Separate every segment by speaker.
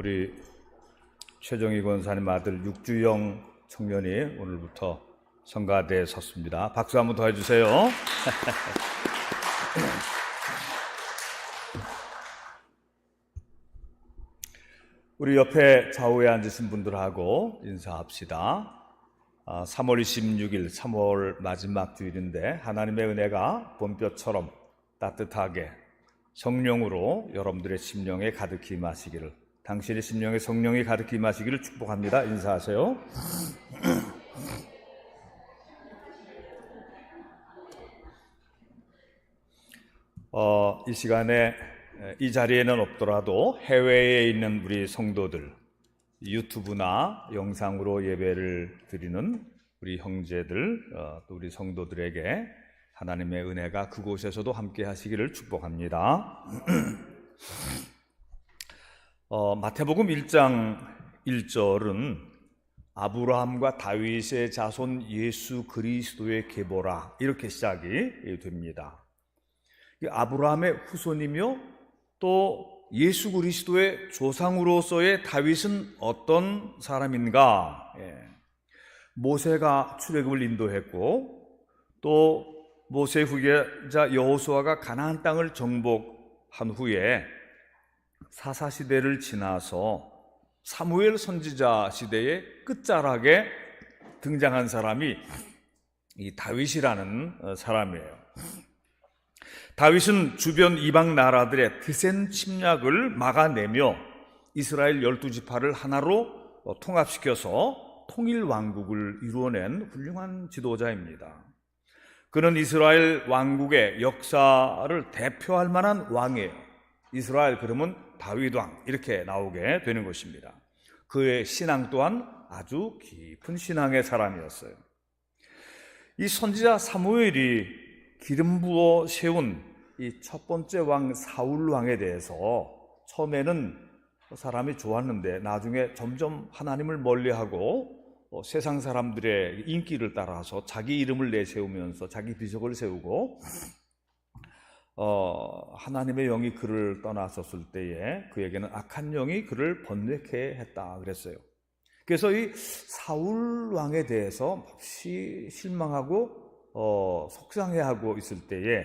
Speaker 1: 우리 최정희 권사님 아들 육주영 청년이 오늘부터 성가대에 섰습니다. 박수 한번 더 해주세요. 우리 옆에 좌우에 앉으신 분들하고 인사합시다. 3월 26일 3월 마지막 주일인데 하나님의 은혜가 봄볕처럼 따뜻하게 성령으로 여러분들의 심령에 가득히 임하시기를, 당신의 심령에 성령이 가득히 임하시기를 축복합니다. 인사하세요. 이 시간에 이 자리에는 없더라도 해외에 있는 우리 성도들, 유튜브나 영상으로 예배를 드리는 우리 형제들, 또 우리 성도들에게 하나님의 은혜가 그곳에서도 함께 하시기를 축복합니다. 마태복음 1장 1절은 아브라함과 다윗의 자손 예수 그리스도의 계보라, 이렇게 시작이 됩니다. 아브라함의 후손이며 또 예수 그리스도의 조상으로서의 다윗은 어떤 사람인가? 모세가 출애굽을 인도했고 또 모세의 후계자 여호수아가 가나안 땅을 정복한 후에 사사시대를 지나서 사무엘 선지자 시대의 끝자락에 등장한 사람이 이 다윗이라는 사람이에요. 다윗은 주변 이방 나라들의 드센 침략을 막아내며 이스라엘 12지파를 하나로 통합시켜서 통일 왕국을 이루어낸 훌륭한 지도자입니다. 그는 이스라엘 왕국의 역사를 대표할 만한 왕이에요. 이스라엘 그러면 다윗 왕, 이렇게 나오게 되는 것입니다. 그의 신앙 또한 아주 깊은 신앙의 사람이었어요. 이 선지자 사무엘이 기름 부어 세운 이 첫 번째 왕 사울 왕에 대해서 처음에는 사람이 좋았는데 나중에 점점 하나님을 멀리하고 세상 사람들의 인기를 따라서 자기 이름을 내세우면서 자기 비석을 세우고 하나님의 영이 그를 떠났었을 때에 그에게는 악한 영이 그를 번뇌케 했다 그랬어요. 그래서 이 사울 왕에 대해서 몹시 실망하고 속상해하고 있을 때에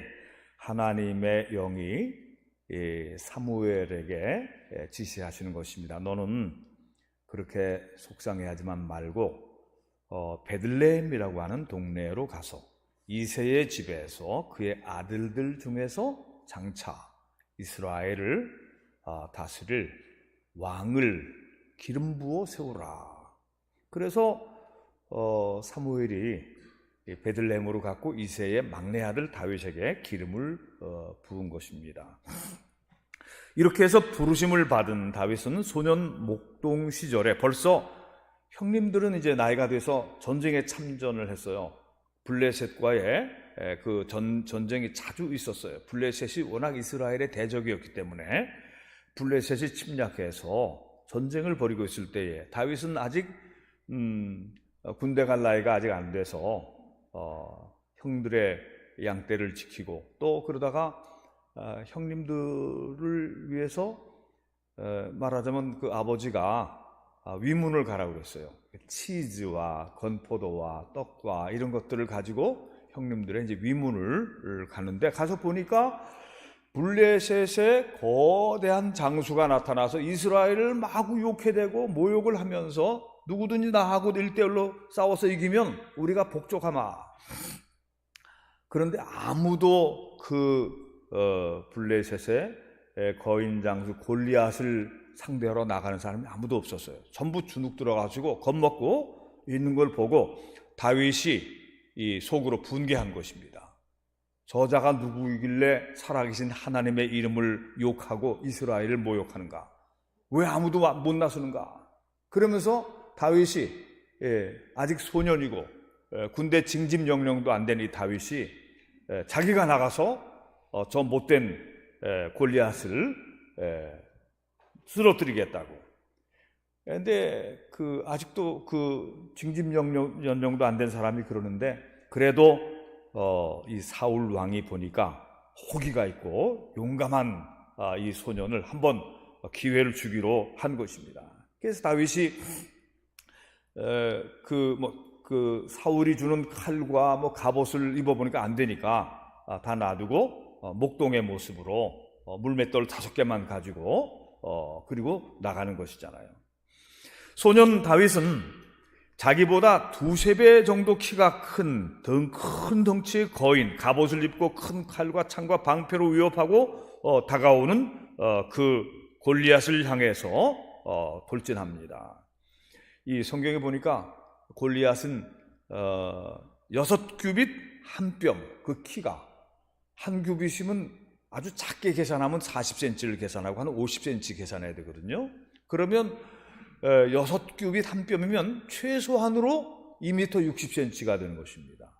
Speaker 1: 하나님의 영이 사무엘에게 지시하시는 것입니다. 너는 그렇게 속상해하지만 말고 베들레헴이라고 하는 동네로 가서 이새의 집에서 그의 아들들 중에서 장차 이스라엘을 다스릴 왕을 기름 부어 세우라. 그래서 사무엘이 베들레헴으로 갔고 이새의 막내 아들 다윗에게 기름을 부은 것입니다. 이렇게 해서 부르심을 받은 다윗은 소년 목동 시절에 벌써 형님들은 이제 나이가 돼서 전쟁에 참전을 했어요. 블레셋과의 그 전쟁이 자주 있었어요. 블레셋이 워낙 이스라엘의 대적이었기 때문에 블레셋이 침략해서 전쟁을 벌이고 있을 때에 다윗은 아직 군대 갈 나이가 아직 안 돼서 형들의 양떼를 지키고 또 그러다가 형님들을 위해서 말하자면 그 아버지가 위문을 가라고 그랬어요. 치즈와 건포도와 떡과 이런 것들을 가지고 형님들의 이제 위문을 가는데 가서 보니까 블레셋의 거대한 장수가 나타나서 이스라엘을 마구 욕해대고 모욕을 하면서 누구든지 나하고 1대1로 싸워서 이기면 우리가 복종하마. 그런데 아무도 그 블레셋의 거인 장수 골리앗을 상대하러 나가는 사람이 아무도 없었어요. 전부 주눅 들어가지고 겁먹고 있는 걸 보고 다윗이 이 속으로 분개한 것입니다. 저자가 누구이길래 살아계신 하나님의 이름을 욕하고 이스라엘을 모욕하는가? 왜 아무도 못 나서는가? 그러면서 다윗이 아직 소년이고 군대 징집 명령도 안 된 이 다윗이 자기가 나가서 저 못된 골리앗을 쓰러뜨리겠다고. 그런데 아직도 그 징집 명령도 안 된 사람이 그러는데 그래도 이 사울 왕이 보니까 호기가 있고 용감한 이 소년을 한번 기회를 주기로 한 것입니다. 그래서 다윗이 사울이 주는 칼과 갑옷을 입어보니까 안 되니까 다 놔두고 목동의 모습으로 물맷돌 5개만 가지고 그리고 나가는 것이잖아요. 소년 다윗은 자기보다 2~3배 정도 키가 큰 덩치의 거인, 갑옷을 입고 큰 칼과 창과 방패로 위협하고 다가오는 그 골리앗을 향해서 돌진합니다. 이 성경에 보니까 골리앗은 6규빗 1뼘, 그 키가 한 규빗이면 아주 작게 계산하면 40cm를 계산하고 한 50cm 계산해야 되거든요. 그러면 6규빗 1뼘이면 최소한으로 2m 60cm가 되는 것입니다.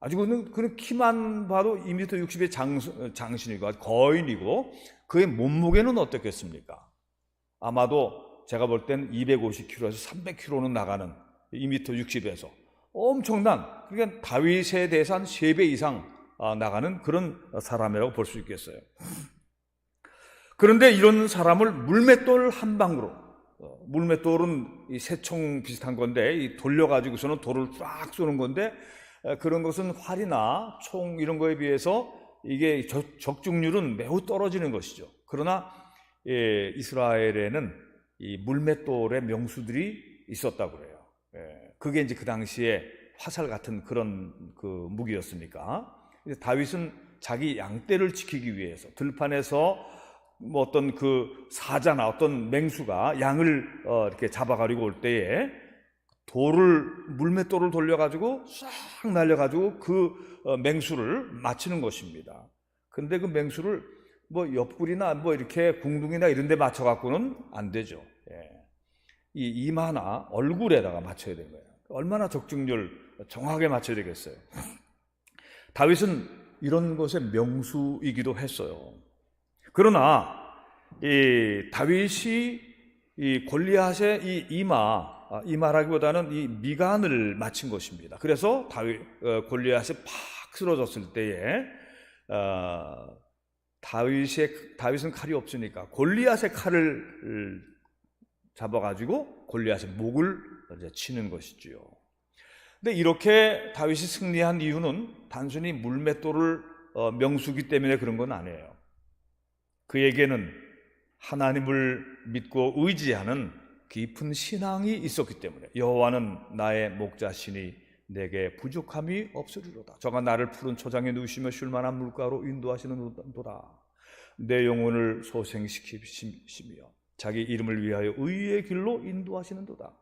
Speaker 1: 아주 그는 키만 봐도 2m 60의 장신이고 거인이고, 그의 몸무게는 어떻겠습니까? 아마도 제가 볼 땐 250kg에서 300kg는 나가는 2m 60에서 엄청난, 그러니까 다윗에 대해서 한 3배 이상 나가는 그런 사람이라고 볼 수 있겠어요. 그런데 이런 사람을 물맷돌 한 방으로, 물맷돌은 이 새총 비슷한 건데 이 돌려가지고서는 돌을 쫙 쏘는 건데, 그런 것은 활이나 총 이런 거에 비해서 이게 적중률은 매우 떨어지는 것이죠. 그러나 이스라엘에는 이 물맷돌의 명수들이 있었다고 그래요. 그게 이제 그 당시에 화살 같은 그런 그 무기였으니까. 다윗은 자기 양떼를 지키기 위해서 들판에서 어떤 그 사자나 어떤 맹수가 양을 이렇게 잡아가지고 올 때에 물맷돌을 돌려가지고 싹 날려가지고 그 맹수를 맞추는 것입니다. 근데 그 맹수를 옆구리나 이렇게 궁둥이나 이런 데 맞춰갖고는 안 되죠. 이 이마나 얼굴에다가 맞춰야 되는 거예요. 얼마나 적중률 정확하게 맞춰야 되겠어요. 다윗은 이런 것의 명수이기도 했어요. 그러나 이 다윗이 이 골리앗의 이 이마라기보다는 이 미간을 맞춘 것입니다. 그래서 골리앗이 팍 쓰러졌을 때에 다윗은 칼이 없으니까 골리앗의 칼을 잡아가지고 골리앗의 목을 이제 치는 것이지요. 근데 이렇게 다윗이 승리한 이유는 단순히 물맷돌을 명수기 때문에 그런 건 아니에요. 그에게는 하나님을 믿고 의지하는 깊은 신앙이 있었기 때문에, 여호와는 나의 목자시니 내게 부족함이 없으리로다. 저가 나를 푸른 초장에 누우시며 쉴만한 물가로 인도하시는도다. 내 영혼을 소생시키시며 자기 이름을 위하여 의의 길로 인도하시는도다.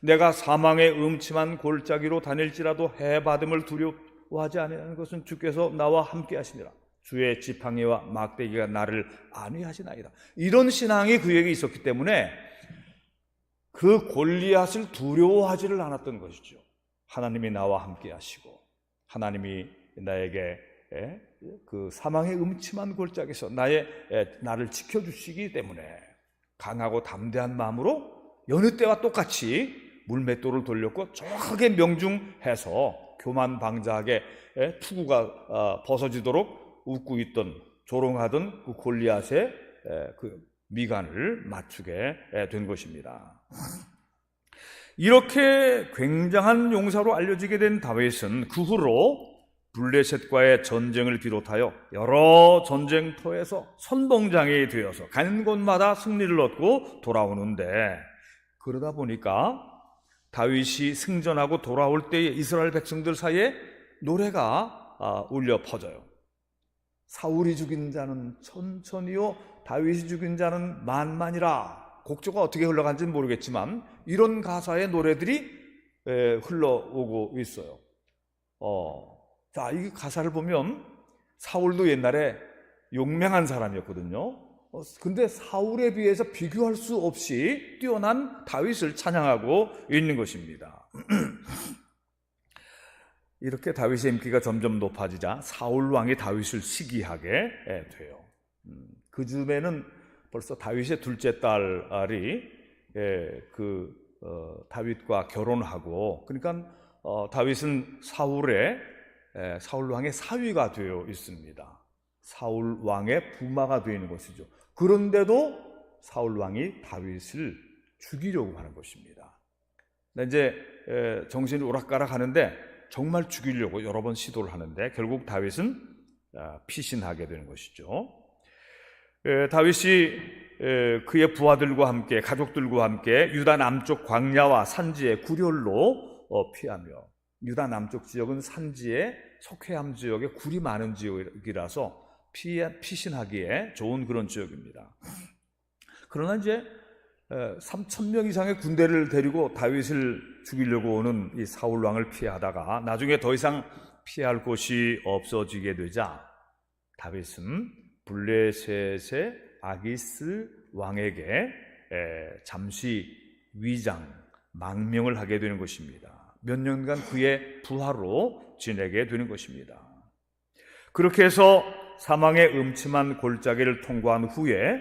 Speaker 1: 내가 사망의 음침한 골짜기로 다닐지라도 해받음을 두려워하지 아니하는 것은 주께서 나와 함께 하시니라. 주의 지팡이와 막대기가 나를 안위하시나이다. 이런 신앙이 그에게 있었기 때문에 그 골리앗을 두려워하지를 않았던 것이죠. 하나님이 나와 함께 하시고 하나님이 나에게 그 사망의 음침한 골짜기에서 나를 지켜주시기 때문에 강하고 담대한 마음으로 여느 때와 똑같이 물맷돌을 돌렸고 정확하게 명중해서 교만방자하게 투구가 벗어지도록 웃고 있던, 조롱하던 그 골리앗의 그 미간을 맞추게 된 것입니다. 이렇게 굉장한 용사로 알려지게 된 다윗은 그 후로 블레셋과의 전쟁을 비롯하여 여러 전쟁터에서 선봉장이 되어서 가는 곳마다 승리를 얻고 돌아오는데, 그러다 보니까 다윗이 승전하고 돌아올 때에 이스라엘 백성들 사이에 노래가 울려 퍼져요. 사울이 죽인 자는 천천히요 다윗이 죽인 자는 만만이라. 곡조가 어떻게 흘러간지는 모르겠지만 이런 가사의 노래들이 흘러오고 있어요. 자, 이 가사를 보면 사울도 옛날에 용맹한 사람이었거든요. 근데 사울에 비해서 비교할 수 없이 뛰어난 다윗을 찬양하고 있는 것입니다. 이렇게 다윗의 인기가 점점 높아지자 사울 왕이 다윗을 시기하게 돼요. 그 즈음에는 벌써 다윗의 둘째 딸이 다윗과 결혼하고, 그러니까 다윗은 사울 왕의 사위가 되어 있습니다. 사울 왕의 부마가 되어 있는 것이죠. 그런데도 사울 왕이 다윗을 죽이려고 하는 것입니다. 근데 이제 정신이 오락가락 하는데 정말 죽이려고 여러 번 시도를 하는데 결국 다윗은 피신하게 되는 것이죠. 다윗이 그의 부하들과 함께 가족들과 함께 유다 남쪽 광야와 산지의 구렬로 피하며, 유다 남쪽 지역은 산지에 석회암 지역에 굴이 많은 지역이라서 피신하기에 좋은 그런 지역입니다. 그러나 이제 3,000명 이상의 군대를 데리고 다윗을 죽이려고 오는 이 사울 왕을 피하다가 나중에 더 이상 피할 곳이 없어지게 되자 다윗은 블레셋의 아기스 왕에게 잠시 위장, 망명을 하게 되는 것입니다. 몇 년간 그의 부하로 지내게 되는 것입니다. 그렇게 해서 사망의 음침한 골짜기를 통과한 후에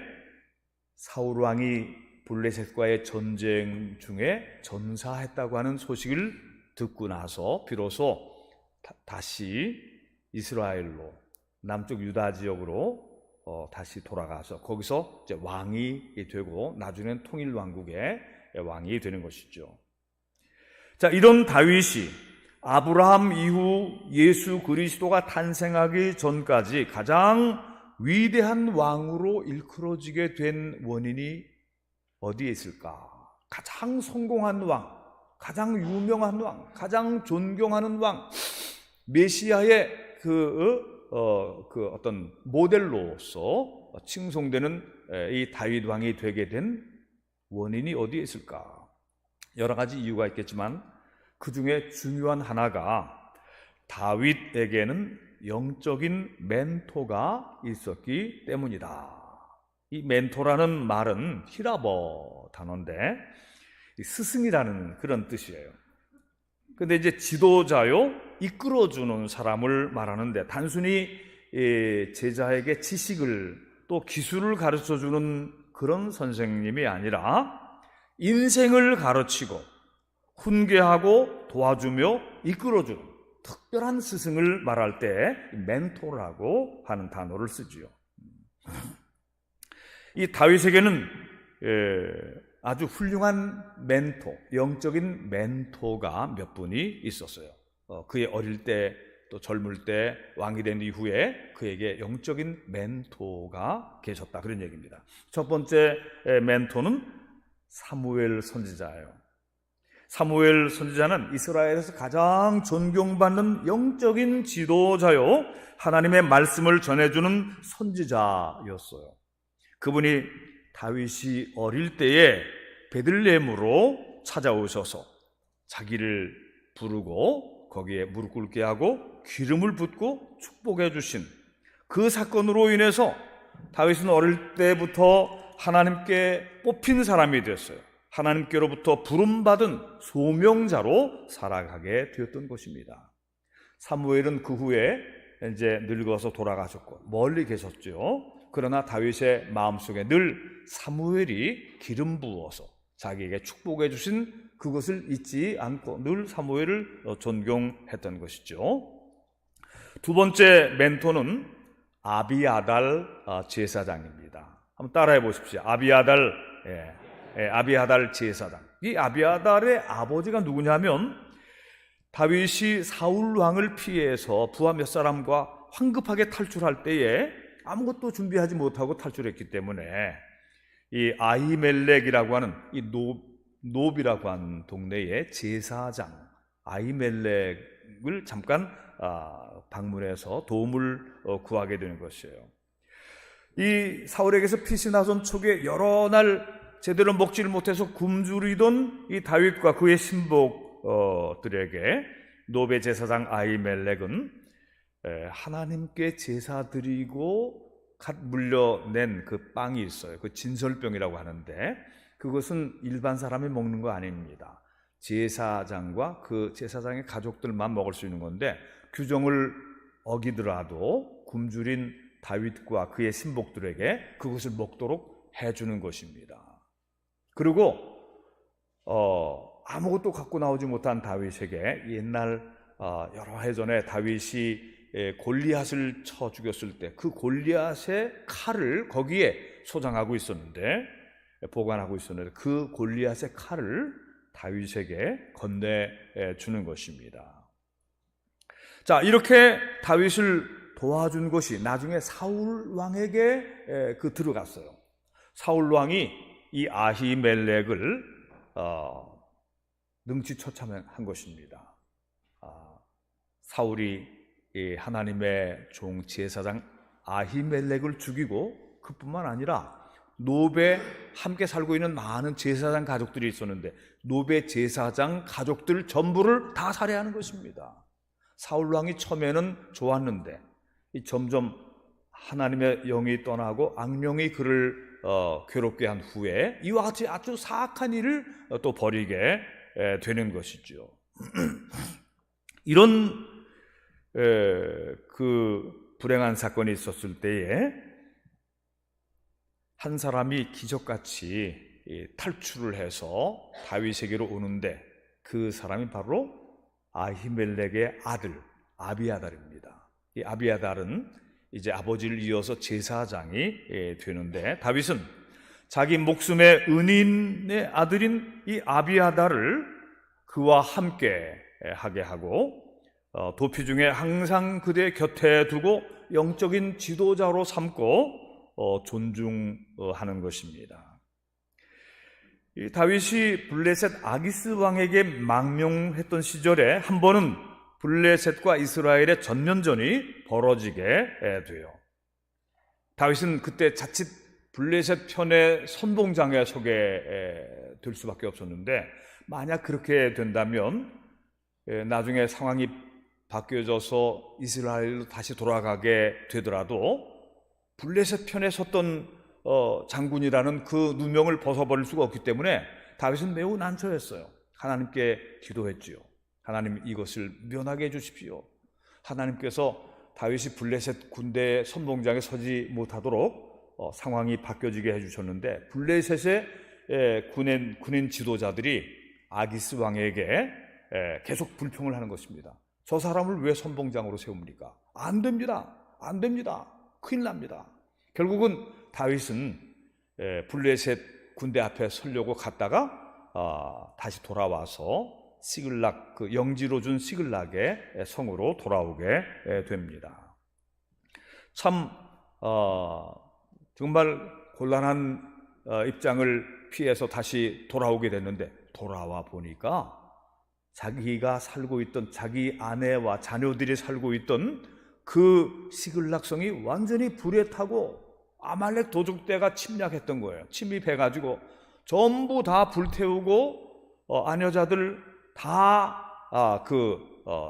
Speaker 1: 사울 왕이 블레셋과의 전쟁 중에 전사했다고 하는 소식을 듣고 나서 비로소 다시 이스라엘로, 남쪽 유다 지역으로 다시 돌아가서 거기서 이제 왕이 되고 나중에는 통일 왕국의 왕이 되는 것이죠. 자, 이런 다윗이 아브라함 이후 예수 그리스도가 탄생하기 전까지 가장 위대한 왕으로 일컬어지게 된 원인이 어디에 있을까? 가장 성공한 왕, 가장 유명한 왕, 가장 존경하는 왕, 메시아의 어떤 모델로서 칭송되는 이 다윗 왕이 되게 된 원인이 어디에 있을까? 여러 가지 이유가 있겠지만 그 중에 중요한 하나가 다윗에게는 영적인 멘토가 있었기 때문이다. 이 멘토라는 말은 히라버 단어인데 스승이라는 그런 뜻이에요. 근데 이제 지도자요, 이끌어주는 사람을 말하는데 단순히 제자에게 지식을 또 기술을 가르쳐주는 그런 선생님이 아니라 인생을 가르치고 훈계하고 도와주며 이끌어주는 특별한 스승을 말할 때 멘토라고 하는 단어를 쓰지요. 이 다윗에게는 아주 훌륭한 멘토, 영적인 멘토가 몇 분이 있었어요. 그의 어릴 때 또 젊을 때 왕이 된 이후에 그에게 영적인 멘토가 계셨다, 그런 얘기입니다. 첫 번째 멘토는 사무엘 선지자예요. 사무엘 선지자는 이스라엘에서 가장 존경받는 영적인 지도자요, 하나님의 말씀을 전해주는 선지자였어요. 그분이 다윗이 어릴 때에 베들레헴으로 찾아오셔서 자기를 부르고 거기에 무릎 꿇게 하고 기름을 붓고 축복해 주신 그 사건으로 인해서 다윗은 어릴 때부터 하나님께 뽑힌 사람이 됐어요. 하나님께로부터 부름받은 소명자로 살아가게 되었던 것입니다. 사무엘은 그 후에 이제 늙어서 돌아가셨고 멀리 계셨죠. 그러나 다윗의 마음속에 늘 사무엘이 기름 부어서 자기에게 축복해 주신 그것을 잊지 않고 늘 사무엘을 존경했던 것이죠. 두 번째 멘토는 아비아달 제사장입니다. 한번 따라해 보십시오. 아비아달 제사장. 이 아비아달의 아버지가 누구냐면 다윗이 사울 왕을 피해서 부하 몇 사람과 황급하게 탈출할 때에 아무것도 준비하지 못하고 탈출했기 때문에 이 아히멜렉이라고 하는 이 노비라고 하는 동네의 제사장 아히멜렉을 잠깐 방문해서 도움을 구하게 되는 것이에요. 이 사울에게서 피신하던 촉에 여러 날 제대로 먹지를 못해서 굶주리던 이 다윗과 그의 신복들에게 노베 제사장 아히멜렉은 하나님께 제사 드리고 갓 물려낸 그 빵이 있어요. 그 진설병이라고 하는데 그것은 일반 사람이 먹는 거 아닙니다. 제사장과 그 제사장의 가족들만 먹을 수 있는 건데 규정을 어기더라도 굶주린 다윗과 그의 신복들에게 그것을 먹도록 해주는 것입니다. 그리고 아무것도 갖고 나오지 못한 다윗에게 옛날 여러 해 전에 다윗이 골리앗을 쳐 죽였을 때 그 골리앗의 칼을 거기에 소장하고 있었는데 보관하고 있었는데 그 골리앗의 칼을 다윗에게 건네주는 것입니다. 자, 이렇게 다윗을 도와준 것이 나중에 사울 왕에게 들어갔어요. 사울 왕이 이 아히멜렉을 능지처참한 것입니다. 사울이 하나님의 종 제사장 아히멜렉을 죽이고 그뿐만 아니라 노베 함께 살고 있는 많은 제사장 가족들이 있었는데 노베 제사장 가족들 전부를 다 살해하는 것입니다. 사울 왕이 처음에는 좋았는데 점점 하나님의 영이 떠나고 악령이 그를 괴롭게 한 후에 이와 같이 아주 사악한 일을 또 벌이게 되는 것이죠. 이런 그 불행한 사건이 있었을 때에 한 사람이 기적같이 탈출을 해서 다윗에게로 오는데 그 사람이 바로 아히멜렉의 아들 아비아달입니다. 이 아비아달은 이제 아버지를 이어서 제사장이 되는데 다윗은 자기 목숨의 은인의 아들인 이 아비아달을 그와 함께 하게 하고 도피 중에 항상 그대 곁에 두고 영적인 지도자로 삼고 존중하는 것입니다. 이 다윗이 블레셋 아기스 왕에게 망명했던 시절에 한 번은 블레셋과 이스라엘의 전면전이 벌어지게 돼요. 다윗은 그때 자칫 블레셋 편의 선봉장에 서게 될 수밖에 없었는데 만약 그렇게 된다면 나중에 상황이 바뀌어져서 이스라엘로 다시 돌아가게 되더라도 블레셋 편에 섰던 장군이라는 그 누명을 벗어버릴 수가 없기 때문에 다윗은 매우 난처했어요. 하나님께 기도했지요. 하나님 이것을 면하게 해주십시오. 하나님께서 다윗이 블레셋 군대의 선봉장에 서지 못하도록 상황이 바뀌어지게 해주셨는데 블레셋의 군인 지도자들이 아기스 왕에게 계속 불평을 하는 것입니다. 저 사람을 왜 선봉장으로 세웁니까? 안 됩니다. 안 됩니다. 큰일 납니다. 결국은 다윗은 블레셋 군대 앞에 서려고 갔다가 다시 돌아와서 시글락, 그 영지로 준 시글락의 성으로 돌아오게 됩니다. 참 정말 곤란한 입장을 피해서 다시 돌아오게 됐는데 돌아와 보니까 자기가 살고 있던 자기 아내와 자녀들이 살고 있던 그 시글락성이 완전히 불에 타고 아말렉 도적대가 침략했던 거예요. 침입해가지고 전부 다 불태우고 아녀자들 다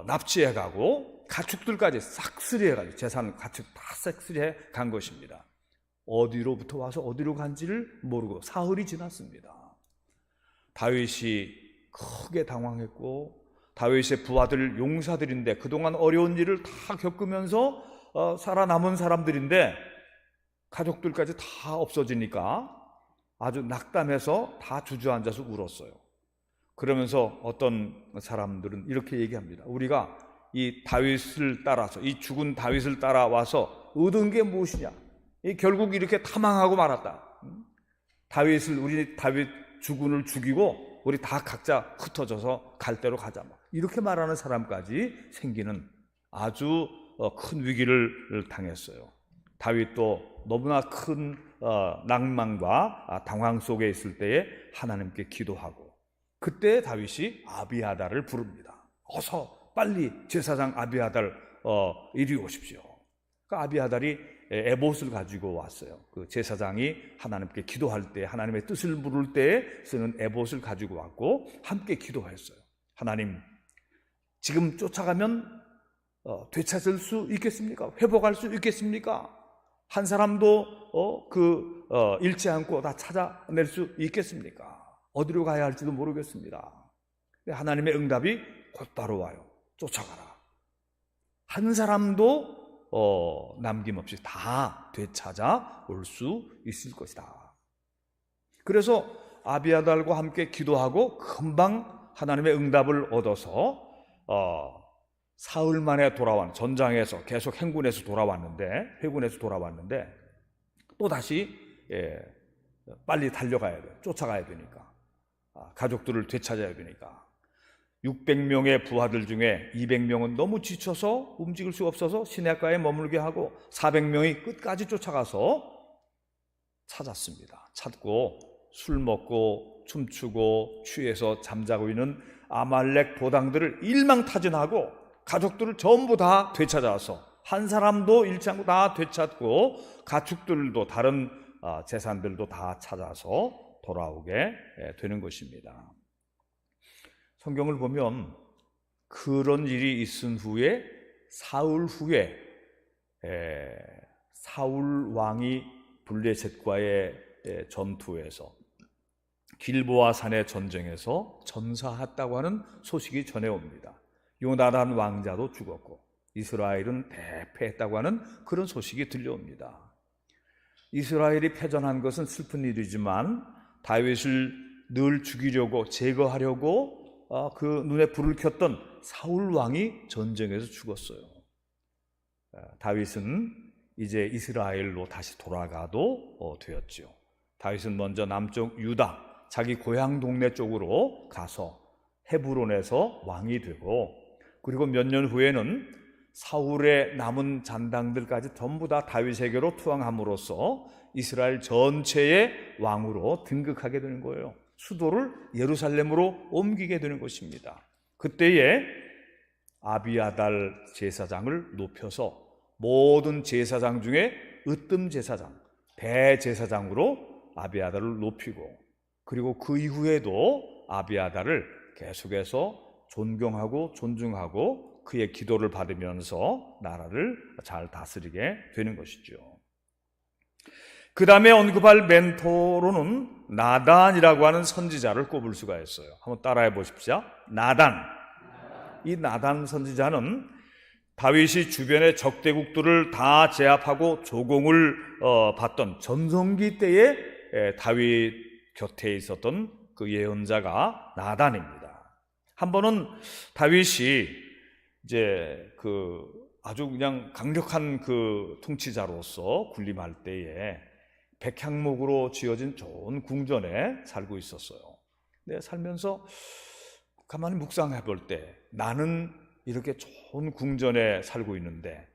Speaker 1: 납치해가고 가축들까지 싹쓸이해가지고 재산 가축 다 싹쓸이해 간 것입니다. 어디로부터 와서 어디로 간지를 모르고 사흘이 지났습니다. 다윗이 크게 당황했고 다윗의 부하들 용사들인데 그동안 어려운 일을 다 겪으면서 살아남은 사람들인데 가족들까지 다 없어지니까 아주 낙담해서 다 주저앉아서 울었어요. 그러면서 어떤 사람들은 이렇게 얘기합니다. 우리가 이 다윗을 따라서 이 죽은 다윗을 따라와서 얻은 게 무엇이냐? 결국 이렇게 타망하고 말았다. 우리 다윗 주군을 죽이고 우리 다 각자 흩어져서 갈 데로 가자. 이렇게 말하는 사람까지 생기는 아주 큰 위기를 당했어요. 다윗도 너무나 큰 낭만과 당황 속에 있을 때에 하나님께 기도하고 그때 다윗이 아비아달을 부릅니다. 어서 빨리 제사장 아비아달 이리 오십시오. 그 아비아달이 에봇을 가지고 왔어요. 그 제사장이 하나님께 기도할 때 하나님의 뜻을 물을 때에 쓰는 에봇을 가지고 왔고 함께 기도했어요. 하나님, 지금 쫓아가면 되찾을 수 있겠습니까? 회복할 수 있겠습니까? 한 사람도 잃지 않고 다 찾아낼 수 있겠습니까? 어디로 가야 할지도 모르겠습니다. 하나님의 응답이 곧바로 와요. 쫓아가라. 한 사람도 남김없이 다 되찾아 올 수 있을 것이다. 그래서 아비아달과 함께 기도하고 금방 하나님의 응답을 얻어서 사흘 만에 돌아온 전장에서 계속 회군에서 돌아왔는데 또다시 빨리 달려가야 돼요. 쫓아가야 되니까. 가족들을 되찾아야 되니까. 600명의 부하들 중에 200명은 너무 지쳐서 움직일 수 없어서 시냇가에 머물게 하고 400명이 끝까지 쫓아가서 찾았습니다. 찾고 술 먹고 춤추고 취해서 잠자고 있는 아말렉 도당들을 일망타진하고 가족들을 전부 다 되찾아서 한 사람도 잃지 않고 다 되찾고 가축들도 다른 재산들도 다 찾아서 돌아오게 되는 것입니다. 성경을 보면 그런 일이 있은 후에 사흘 후에 사울 왕이 블레셋과의 전투에서 길보아 산의 전쟁에서 전사했다고 하는 소식이 전해옵니다. 요나단 왕자도 죽었고 이스라엘은 대패했다고 하는 그런 소식이 들려옵니다. 이스라엘이 패전한 것은 슬픈 일이지만 다윗을 늘 죽이려고 제거하려고 그 눈에 불을 켰던 사울 왕이 전쟁에서 죽었어요. 다윗은 이제 이스라엘로 다시 돌아가도 되었죠. 다윗은 먼저 남쪽 유다 자기 고향 동네 쪽으로 가서 헤브론에서 왕이 되고 그리고 몇 년 후에는 사울의 남은 잔당들까지 전부 다 다윗에게로 투항함으로써 이스라엘 전체의 왕으로 등극하게 되는 거예요. 수도를 예루살렘으로 옮기게 되는 것입니다. 그때에 아비아달 제사장을 높여서 모든 제사장 중에 으뜸 제사장, 대제사장으로 아비아달을 높이고 그리고 그 이후에도 아비아달을 계속해서 존경하고 존중하고 그의 기도를 받으면서 나라를 잘 다스리게 되는 것이죠. 그 다음에 언급할 멘토로는 나단이라고 하는 선지자를 꼽을 수가 있어요. 한번 따라해 보십시오. 나단. 이 나단 선지자는 다윗이 주변의 적대국들을 다 제압하고 조공을 받던 전성기 때에 다윗 곁에 있었던 그 예언자가 나단입니다. 한 번은 다윗이 이제 그 아주 그냥 강력한 그 통치자로서 군림할 때에 백향목으로 지어진 좋은 궁전에 살고 있었어요. 근데 살면서 가만히 묵상해 볼 때 나는 이렇게 좋은 궁전에 살고 있는데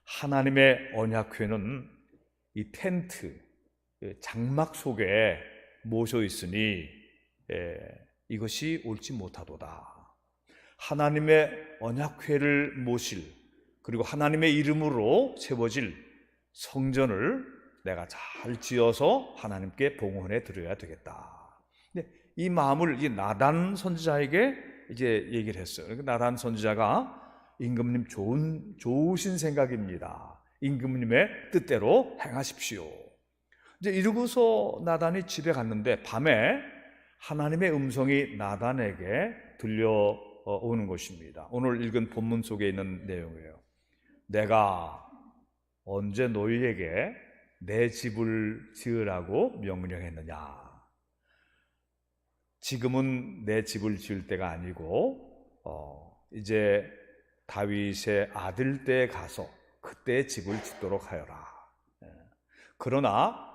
Speaker 1: 하나님의 언약궤는 이 텐트, 장막 속에 모셔 있으니 이것이 옳지 못하도다. 하나님의 언약궤를 모실 그리고 하나님의 이름으로 세워질 성전을 내가 잘 지어서 하나님께 봉헌해 드려야 되겠다. 근데 이 마음을 이 나단 선지자에게 이제 얘기를 했어요. 나단 선지자가 임금님 좋으신 생각입니다. 임금님의 뜻대로 행하십시오. 이제 이러고서 나단이 집에 갔는데 밤에 하나님의 음성이 나단에게 들려오는 것입니다. 오늘 읽은 본문 속에 있는 내용이에요. 내가 언제 너희에게 내 집을 지으라고 명령했느냐? 지금은 내 집을 지을 때가 아니고 이제 다윗의 아들 때에 가서 그때 집을 짓도록 하여라. 그러나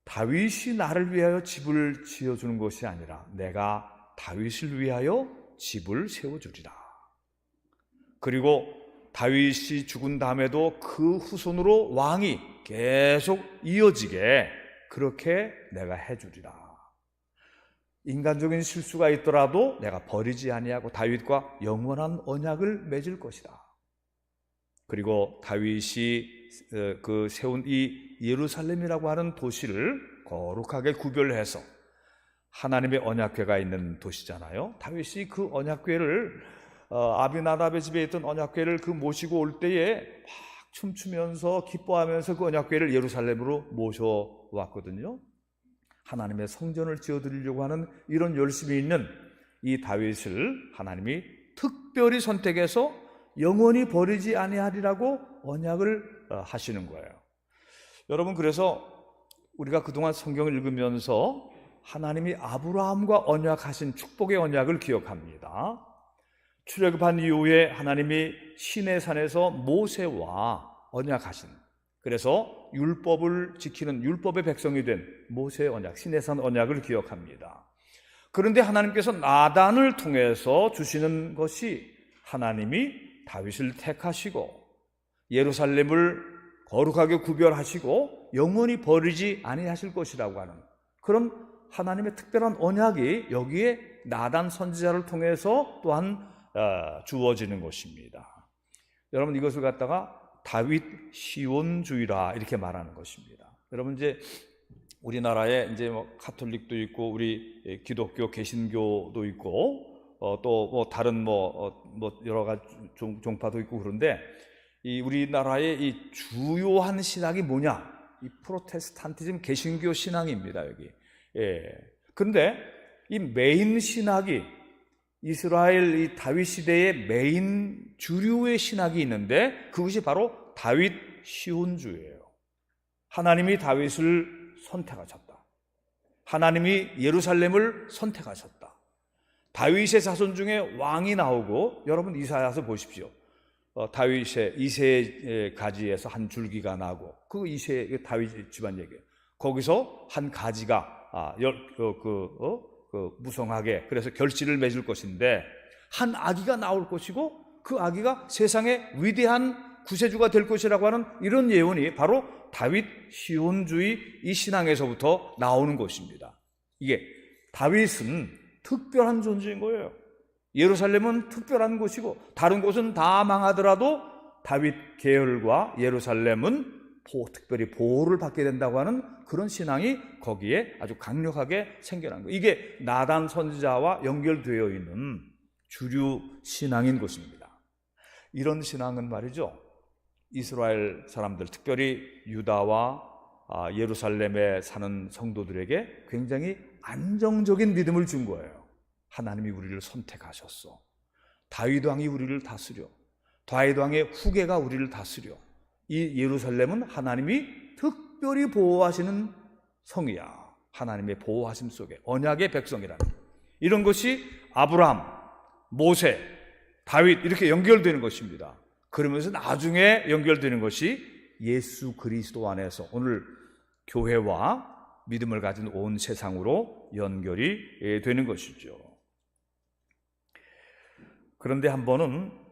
Speaker 1: 다윗이 나를 위하여 집을 지어주는 것이 아니라 내가 다윗을 위하여 집을 세워주리라. 그리고 다윗이 죽은 다음에도 그 후손으로 왕이 계속 이어지게 그렇게 내가 해주리라. 인간적인 실수가 있더라도 내가 버리지 아니하고 다윗과 영원한 언약을 맺을 것이다. 그리고 다윗이 그 세운 이 예루살렘이라고 하는 도시를 거룩하게 구별해서 하나님의 언약궤가 있는 도시잖아요. 다윗이 그 언약궤를 아비나답의 집에 있던 언약궤를 그 모시고 올 때에 막 춤추면서 기뻐하면서 그 언약궤를 예루살렘으로 모셔왔거든요. 하나님의 성전을 지어드리려고 하는 이런 열심이 있는 이 다윗을 하나님이 특별히 선택해서 영원히 버리지 아니하리라고 언약을 하시는 거예요. 여러분, 그래서 우리가 그동안 성경을 읽으면서 하나님이 아브라함과 언약하신 축복의 언약을 기억합니다. 출애굽한 이후에 하나님이 시내산에서 모세와 언약하신 그래서 율법을 지키는 율법의 백성이 된 모세의 언약, 시내산 언약을 기억합니다. 그런데 하나님께서 나단을 통해서 주시는 것이 하나님이 다윗을 택하시고 예루살렘을 거룩하게 구별하시고 영원히 버리지 아니하실 것이라고 하는 그런 하나님의 특별한 언약이 여기에 나단 선지자를 통해서 또한 주어지는 것입니다. 여러분, 이것을 갖다가 다윗 시온주의라 이렇게 말하는 것입니다. 여러분, 이제 우리나라에 이제 뭐 카톨릭도 있고 우리 기독교 개신교도 있고 또 뭐 다른 뭐 여러 가지 종파도 있고 그런데 이 우리나라의 이 주요한 신학이 뭐냐? 이 프로테스탄티즘 개신교 신앙입니다, 여기. 예. 그런데 이 메인 신학이 이스라엘 이 다윗 시대의 메인 주류의 신학이 있는데 그것이 바로 다윗 시온주예요. 하나님이 다윗을 선택하셨다. 하나님이 예루살렘을 선택하셨다. 다윗의 자손 중에 왕이 나오고, 여러분 이사야서 보십시오. 다윗의 이세 가지에서 한 줄기가 나고, 그 이세 다윗 집안 얘기예요. 거기서 한 가지가 무성하게 그래서 결실을 맺을 것인데 한 아기가 나올 것이고 그 아기가 세상의 위대한 구세주가 될 것이라고 하는 이런 예언이 바로 다윗 시온주의 이 신앙에서부터 나오는 것입니다. 이게 다윗은 특별한 존재인 거예요. 예루살렘은 특별한 곳이고 다른 곳은 다 망하더라도 다윗 계열과 예루살렘은 특별히 보호를 받게 된다고 하는 그런 신앙이 거기에 아주 강력하게 생겨난 거예요. 이게 나단 선지자와 연결되어 있는 주류 신앙인 것입니다. 이런 신앙은 말이죠, 이스라엘 사람들, 특별히 유다와 예루살렘에 사는 성도들에게 굉장히 안정적인 믿음을 준 거예요. 하나님이 우리를 선택하셨어. 다윗 왕이 우리를 다스려. 다윗 왕의 후계가 우리를 다스려. 이 예루살렘은 하나님이 특별히 보호하시는 성이야. 하나님의 보호하심 속에 언약의 백성이라는 이런 것이 아브라함, 모세, 다윗 이렇게 연결되는 것입니다. 그러면서 나중에 연결되는 것이 예수 그리스도 안에서 오늘 교회와 믿음을 가진 온 세상으로 연결이 되는 것이죠. 그런데 한 번은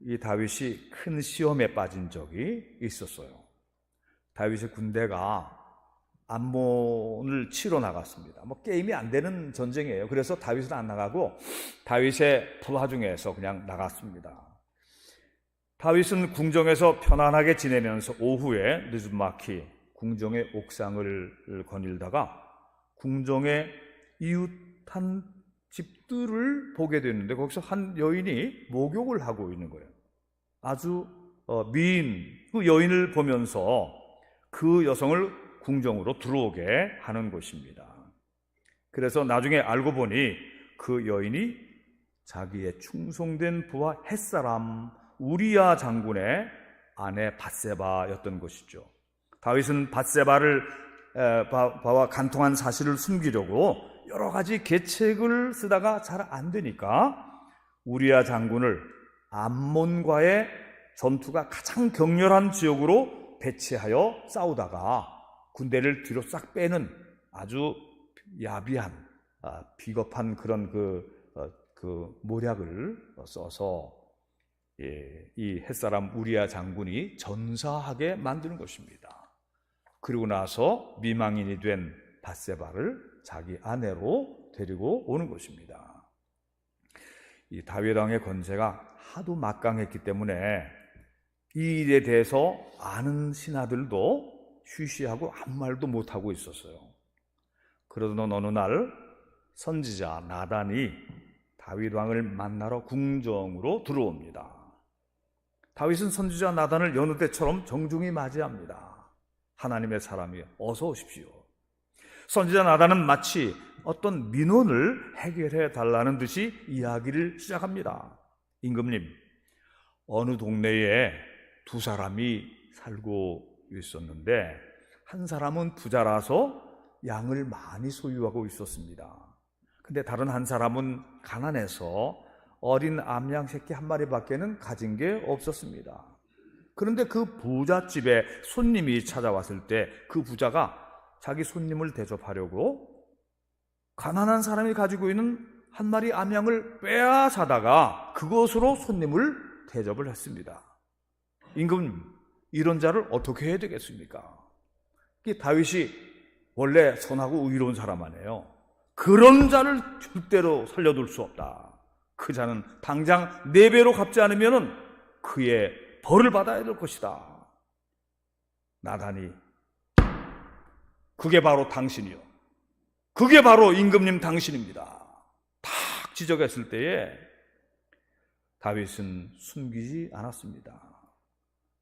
Speaker 1: 이 다윗이 큰 시험에 빠진 적이 있었어요. 다윗의 군대가 암몬을 치러 나갔습니다. 뭐 게임이 안 되는 전쟁이에요. 그래서 다윗은 안 나가고 다윗의 부하 중에서 그냥 나갔습니다. 다윗은 궁정에서 편안하게 지내면서 오후에 느즈마키 궁정의 옥상을 거닐다가 궁정의 이웃한 집들을 보게 됐는데 거기서 한 여인이 목욕을 하고 있는 거예요. 아주 미인 그 여인을 보면서 그 여성을 궁정으로 들어오게 하는 것입니다. 그래서 나중에 알고 보니 그 여인이 자기의 충성된 부하 햇사람 우리야 장군의 아내 밧세바였던 것이죠. 다윗은 바와 간통한 사실을 숨기려고 여러 가지 계책을 쓰다가 잘 안 되니까 우리야 장군을 암몬과의 전투가 가장 격렬한 지역으로 배치하여 싸우다가 군대를 뒤로 싹 빼는 아주 야비한 비겁한 그런 그 모략을 써서 이 햇사람 우리야 장군이 전사하게 만드는 것입니다. 그리고 나서 미망인이 된 밧세바를 자기 아내로 데리고 오는 것입니다. 이 다윗 왕의 권세가 하도 막강했기 때문에 이 일에 대해서 아는 신하들도 쉬쉬하고 아무 말도 못하고 있었어요. 그러던 어느 날 선지자 나단이 다윗 왕을 만나러 궁정으로 들어옵니다. 다윗은 선지자 나단을 여느 때처럼 정중히 맞이합니다. 하나님의 사람이 어서 오십시오. 선지자 나단은 마치 어떤 민원을 해결해 달라는 듯이 이야기를 시작합니다. 임금님, 어느 동네에 두 사람이 살고 있었는데 한 사람은 부자라서 양을 많이 소유하고 있었습니다. 근데 다른 한 사람은 가난해서 어린 암양 새끼 한 마리밖에는 가진 게 없었습니다. 그런데 그 부잣집에 손님이 찾아왔을 때 그 부자가 자기 손님을 대접하려고 가난한 사람이 가지고 있는 한 마리 암양을 빼앗아다가 그것으로 손님을 대접을 했습니다. 임금님, 이런 자를 어떻게 해야 되겠습니까? 다윗이 원래 선하고 의로운 사람 아니에요. 그런 자를 절대로 살려둘 수 없다. 그 자는 당장 4배로 갚지 않으면 그의 벌을 받아야 될 것이다. 나단이, 그게 바로 당신이요, 그게 바로 임금님 당신입니다, 탁 지적했을 때에 다윗은 숨기지 않았습니다.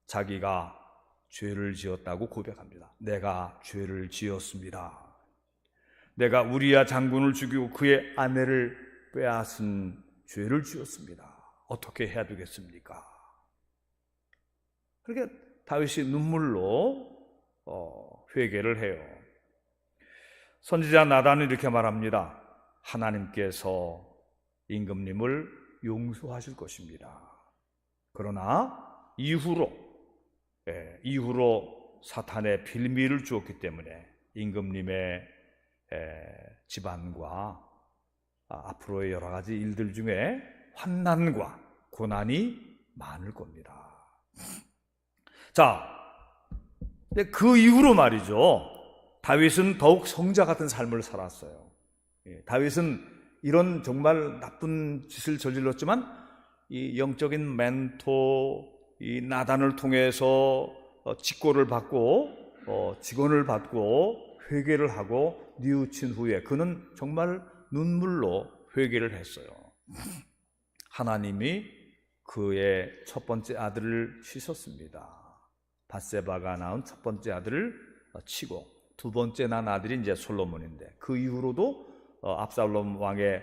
Speaker 1: 자기가 죄를 지었다고 고백합니다. 내가 죄를 지었습니다. 내가 우리야 장군을 죽이고 그의 아내를 빼앗은 죄를 지었습니다. 어떻게 해야 되겠습니까? 그렇게 다윗이 눈물로 회개를 해요. 선지자 나단은 이렇게 말합니다. 하나님께서 임금님을 용서하실 것입니다. 그러나 이후로 사탄의 빌미를 주었기 때문에 임금님의 집안과 앞으로의 여러 가지 일들 중에 환난과 고난이 많을 겁니다. 자, 그 이후로 말이죠, 다윗은 더욱 성자 같은 삶을 살았어요. 다윗은 이런 정말 나쁜 짓을 저질렀지만 이 영적인 멘토, 이 나단을 통해서 직고를 받고 직언을 받고 회개를 하고 뉘우친 후에 그는 정말 눈물로 회개를 했어요. 하나님이 그의 첫 번째 아들을 치셨습니다. 밧세바가 낳은 첫 번째 아들을 치고 두 번째 난 아들이 이제 솔로몬인데, 그 이후로도 압살롬 왕의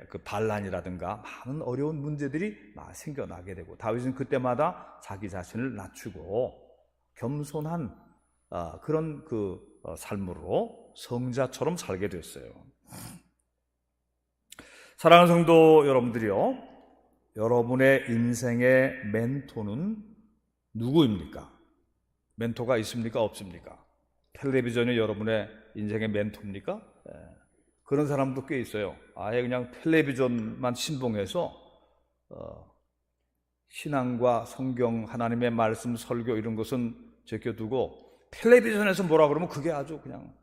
Speaker 1: 그 반란이라든가 많은 어려운 문제들이 생겨나게 되고, 다윗은 그때마다 자기 자신을 낮추고 겸손한 그런 그 삶으로 성자처럼 살게 됐어요. 사랑하는 성도 여러분들이요, 여러분의 인생의 멘토는 누구입니까? 멘토가 있습니까? 없습니까? 텔레비전이 여러분의 인생의 멘토입니까? 그런 사람도 꽤 있어요. 아예 그냥 텔레비전만 신봉해서 신앙과 성경, 하나님의 말씀, 설교 이런 것은 제껴두고 텔레비전에서 뭐라 그러면 그게 아주 그냥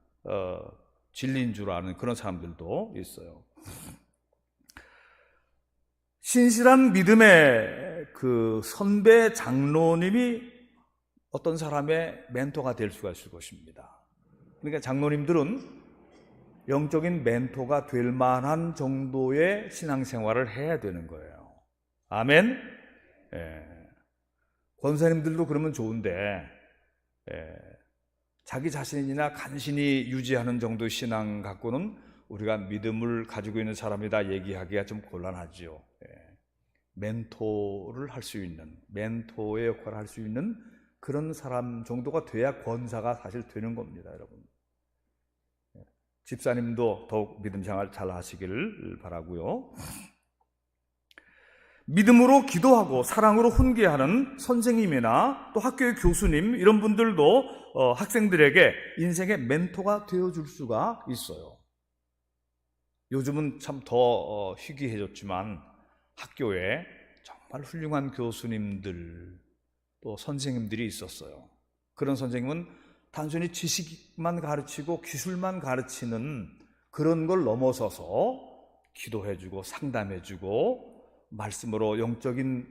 Speaker 1: 진리인 줄 아는 그런 사람들도 있어요. 신실한 믿음의 그 선배 장로님이 어떤 사람의 멘토가 될 수가 있을 것입니다. 그러니까 장로님들은 영적인 멘토가 될 만한 정도의 신앙생활을 해야 되는 거예요. 아멘? 권사님들도 그러면 좋은데 자기 자신이나 간신히 유지하는 정도의 신앙 갖고는 우리가 믿음을 가지고 있는 사람이다 얘기하기가 좀 곤란하지요. 멘토를 할 수 있는, 멘토의 역할을 할 수 있는 그런 사람 정도가 돼야 권사가 사실 되는 겁니다, 여러분. 집사님도 더욱 믿음 생활 잘 하시기를 바라고요. 믿음으로 기도하고 사랑으로 훈계하는 선생님이나 또 학교의 교수님, 이런 분들도 학생들에게 인생의 멘토가 되어줄 수가 있어요. 요즘은 참 더 희귀해졌지만 학교에 정말 훌륭한 교수님들 또 선생님들이 있었어요. 그런 선생님은 단순히 지식만 가르치고 기술만 가르치는 그런 걸 넘어서서 기도해주고 상담해주고 말씀으로 영적인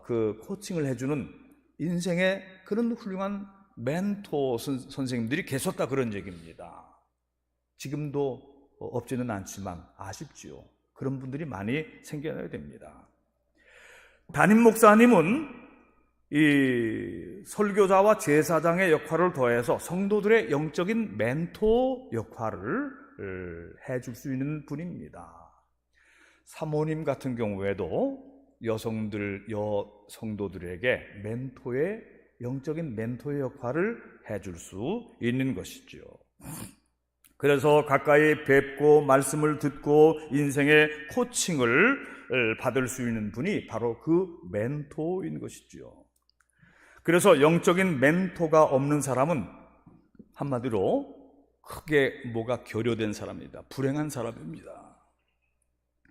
Speaker 1: 그 코칭을 해주는 인생의 그런 훌륭한 멘토 선생님들이 계셨다, 그런 얘기입니다. 지금도 없지는 않지만 아쉽지요. 그런 분들이 많이 생겨나야 됩니다. 담임 목사님은 이 설교자와 제사장의 역할을 더해서 성도들의 영적인 멘토 역할을 해줄 수 있는 분입니다. 사모님 같은 경우에도 여성들에게 영적인 멘토의 역할을 해줄 수 있는 것이죠. 그래서 가까이 뵙고 말씀을 듣고 인생의 코칭을 받을 수 있는 분이 바로 그 멘토인 것이죠. 그래서 영적인 멘토가 없는 사람은 한마디로 크게 뭐가 결여된 사람입니다. 불행한 사람입니다.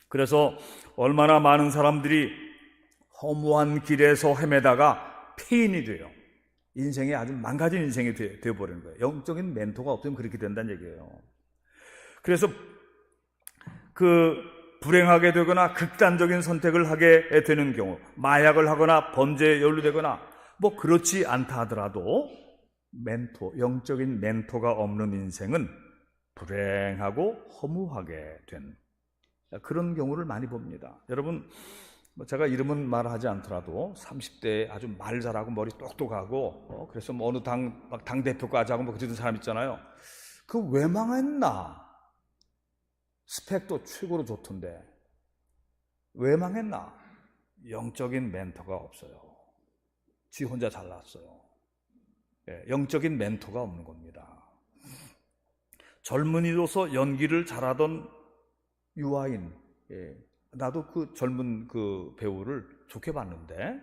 Speaker 1: 그래서 얼마나 많은 사람들이 허무한 길에서 헤매다가 폐인이 돼요. 인생이 아주 망가진 인생이 되어버리는 거예요. 영적인 멘토가 없으면 그렇게 된다는 얘기예요. 그래서 불행하게 되거나 극단적인 선택을 하게 되는 경우, 마약을 하거나 범죄에 연루되거나 뭐 그렇지 않다 하더라도 영적인 멘토가 없는 인생은 불행하고 허무하게 된 그런 경우를 많이 봅니다. 여러분, 제가 이름은 말하지 않더라도 30대에 아주 말 잘하고 머리 똑똑하고 그래서 뭐 어느 당대표까지 하고 뭐 그러던 사람 있잖아요. 그 왜 망했나? 스펙도 최고로 좋던데 왜 망했나? 영적인 멘토가 없어요. 지 혼자 잘났어요. 영적인 멘토가 없는 겁니다. 젊은이로서 연기를 잘하던 유아인, 나도 그 젊은 그 배우를 좋게 봤는데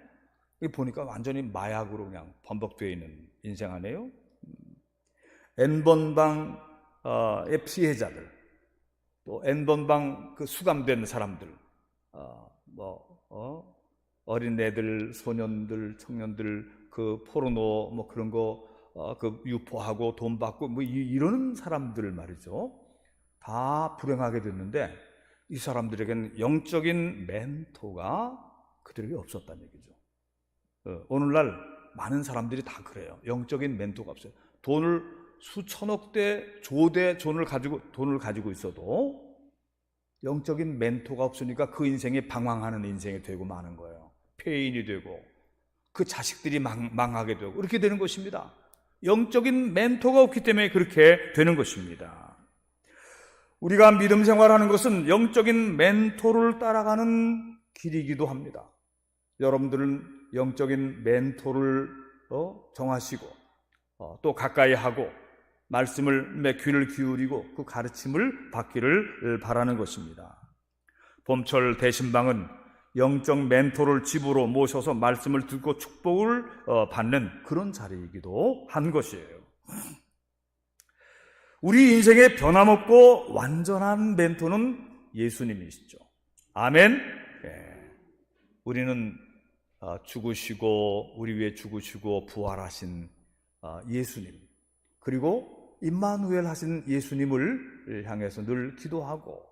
Speaker 1: 보니까 완전히 마약으로 그냥 범벅되어 있는 인생 아니에요? N번방의 피해자들, 또 N번방 그 수감된 사람들, 어린애들, 소년들, 청년들 그 포르노 뭐 그런 거 그 유포하고 돈 받고 뭐 이러는 사람들 말이죠. 다 불행하게 됐는데 이 사람들에게는 영적인 멘토가 그들에게 없었다는 얘기죠. 오늘날 많은 사람들이 다 그래요. 영적인 멘토가 없어요. 돈을 수천억 대, 조대 돈을 가지고 있어도 영적인 멘토가 없으니까 그 인생이 방황하는 인생이 되고 마는 거예요. 폐인이 되고 그 자식들이 망하게 되고 그렇게 되는 것입니다. 영적인 멘토가 없기 때문에 그렇게 되는 것입니다. 우리가 믿음 생활하는 것은 영적인 멘토를 따라가는 길이기도 합니다. 여러분들은 영적인 멘토를 정하시고 또 가까이 하고 말씀을 귀를 기울이고 그 가르침을 받기를 바라는 것입니다. 봄철 대신방은 영적 멘토를 집으로 모셔서 말씀을 듣고 축복을 받는 그런 자리이기도 한 것이에요. 우리 인생의 변함없고 완전한 멘토는 예수님이시죠. 아멘. 우리는 죽으시고 우리 위해 죽으시고 부활하신 예수님, 그리고 임마누엘 하신 예수님을 향해서 늘 기도하고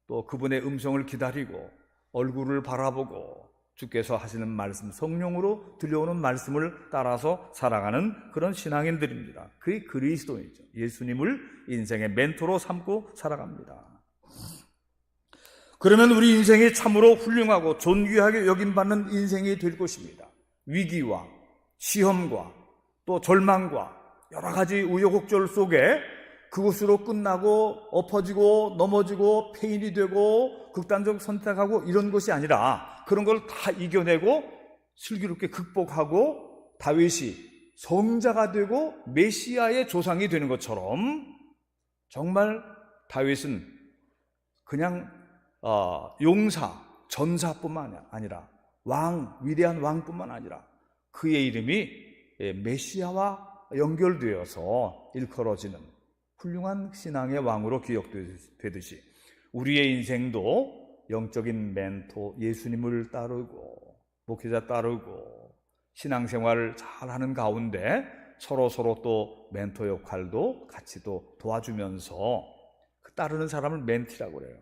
Speaker 1: 또 그분의 음성을 기다리고 얼굴을 바라보고 주께서 하시는 말씀, 성령으로 들려오는 말씀을 따라서 살아가는 그런 신앙인들입니다. 그게 그리스도인이죠. 예수님을 인생의 멘토로 삼고 살아갑니다. 그러면 우리 인생이 참으로 훌륭하고 존귀하게 여김받는 인생이 될 것입니다. 위기와 시험과 또 절망과 여러 가지 우여곡절 속에 그것으로 끝나고 엎어지고 넘어지고 폐인이 되고 극단적 선택하고 이런 것이 아니라 그런 걸 다 이겨내고 슬기롭게 극복하고 다윗이 성자가 되고 메시아의 조상이 되는 것처럼 정말 다윗은 그냥 용사, 전사뿐만 아니라 위대한 왕뿐만 아니라 그의 이름이 메시아와 연결되어서 일컬어지는 훌륭한 신앙의 왕으로 기억되듯이 우리의 인생도 영적인 멘토 예수님을 따르고 목회자 따르고 신앙생활을 잘하는 가운데 서로 또 멘토 역할도 같이 또 도와주면서 따르는 사람을 멘티라고 그래요.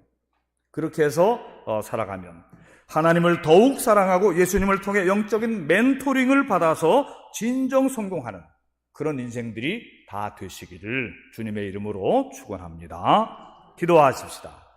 Speaker 1: 그렇게 해서 살아가면 하나님을 더욱 사랑하고 예수님을 통해 영적인 멘토링을 받아서 진정 성공하는 그런 인생들이 다 되시기를 주님의 이름으로 축원합니다. 기도하십시다.